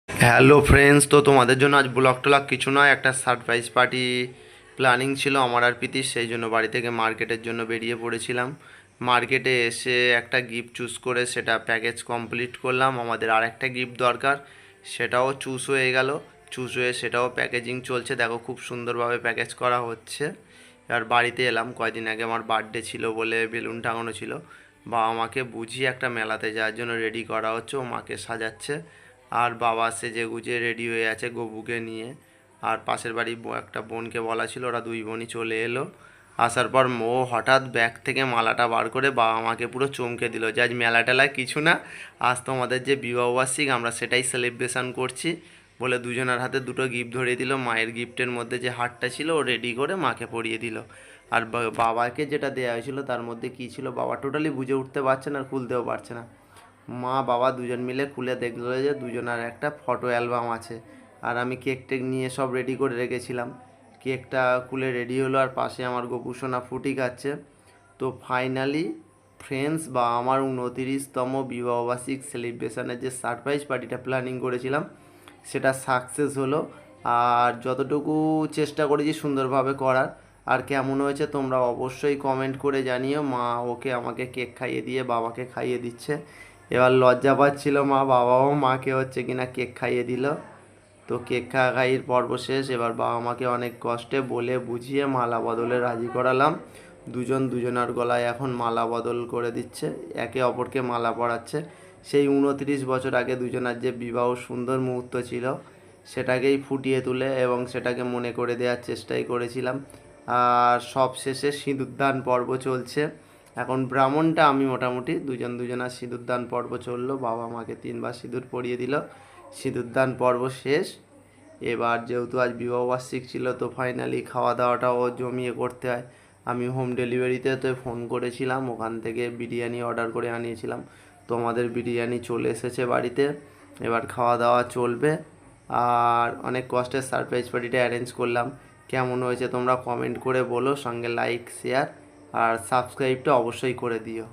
Hello friends, তো তোমাদের জন্য আজ ব্লগ টলগ কিছু নয়, একটা সারপ্রাইজ পার্টি প্ল্যানিং ছিল আমার আর প্রীতির। সেই জন্য বাড়ি থেকে মার্কেটের জন্য বেরিয়ে পড়েছিলাম। মার্কেটে এসে একটা গিফট চুজ করে সেটা প্যাকেজ কমপ্লিট করলাম। আমাদের আর একটা গিফট দরকার, সেটাও চুজ হয়ে গেল। চুজ হয়ে সেটাও প্যাকেজিং চলছে, দেখো খুব সুন্দরভাবে প্যাকেজ করা হচ্ছে। এবার বাড়িতে এলাম, কয়দিন আগে আমার বার্থডে ছিল বলে বেলুন টাঙানো ছিল। বাবা মাকে বুঝিয়ে একটা মেলাতে যাওয়ার জন্য রেডি করা হচ্ছে, ও মাকে সাজাচ্ছে। আর বাবা সেজে গুজে রেডি হয়ে আছে গবুকে নিয়ে। আর পাশের বাড়ি একটা বোনকে বলা ছিল, ওরা দুই বোনই চলে এলো। আসার পর ও হঠাৎ ব্যাগ থেকে মালাটা বার করে বাবা মাকে পুরো চমকে দিল যে আজ মেলা টেলা কিছু না, আজ তোমাদের যে বিবাহবার্ষিক আমরা সেটাই সেলিব্রেশন করছি বলে দুজনের হাতে দুটো গিফট ধরিয়ে দিল। মায়ের গিফটের মধ্যে যে হারটা ছিল ও রেডি করে মাকে পরিয়ে দিল। আর বাবাকে যেটা দেওয়া হয়েছিল তার মধ্যে কী ছিল বাবা টোটালি বুঝে উঠতে পারছে না আর খুলতেও পারছে না। মা বাবা দুজন মিলে খুলে দেখলো যে দুজনের একটা ফটো অ্যালবাম আছে। আর আমি কেক টেক নিয়ে সব রেডি করে রেখেছিলাম। কেকটা খুলে রেডি হলো, আর পাশে আমার গোপুসোনা ফুটি খাচ্ছে। তো ফাইনালি ফ্রেন্ডস, বা আমার 29তম বিবাহবার্ষিক সেলিব্রেশনের যে সারপ্রাইজ পার্টিটা প্ল্যানিং করেছিলাম সেটা সাকসেস হলো। আর যতটুকু চেষ্টা করেছি সুন্দরভাবে করার। আর কেমন হয়েছে তোমরা অবশ্যই কমেন্ট করে জানিও। মা ওকে আমাকে কেক খাইয়ে দিয়ে বাবাকে খাইয়ে দিচ্ছে। এবার লজ্জা পাচ্ছিল মা, বাবাও মাকে হচ্ছে কিনা কেক খাইয়ে দিল। তো কেক খাওয়াখাইয়ের পর্ব শেষ। এবার বাবা মাকে অনেক কষ্টে বলে বুঝিয়ে মালা বদলে রাজি করালাম। দুজন দুজনার গলায় এখন মালা বদল করে দিচ্ছে, একে অপরকে মালা পরাচ্ছে। সেই 29 বছর আগে দুজনার যে বিবাহ সুন্দর মুহূর্ত ছিল সেটাকেই ফুটিয়ে তুলে এবং সেটাকে মনে করে দেওয়ার চেষ্টাই করেছিলাম। আর সব শেষে সিঁদুরদান পর্ব চলছে। এখন ব্রাহ্মণটা আমি, মোটামুটি দুজন দুজনার সিঁদুরদান পর্ব চললো, বাবা মাকে 3বার সিঁদুর পরিয়ে দিল। সিঁদুরদান পর্ব শেষ। এবার যেহেতু আজ বিবাহবার্ষিক ছিল তো ফাইনালি খাওয়া দাওয়াটাও জমিয়ে করতে হয়। আমি হোম ডেলিভারিতে তো ফোন করেছিলাম, ওখান থেকে বিরিয়ানি অর্ডার করে আনিয়েছিলাম। তো আমাদের বিরিয়ানি চলে এসেছে বাড়িতে, এবার খাওয়া দাওয়া চলবে। আর অনেক কষ্টের সারপ্রাইজ পার্টিটা অ্যারেঞ্জ করলাম। কেমন হয়েছে তোমরা কমেন্ট করে বলো, সঙ্গে লাইক শেয়ার আর সাবস্ক্রাইবটা অবশ্যই করে দিও।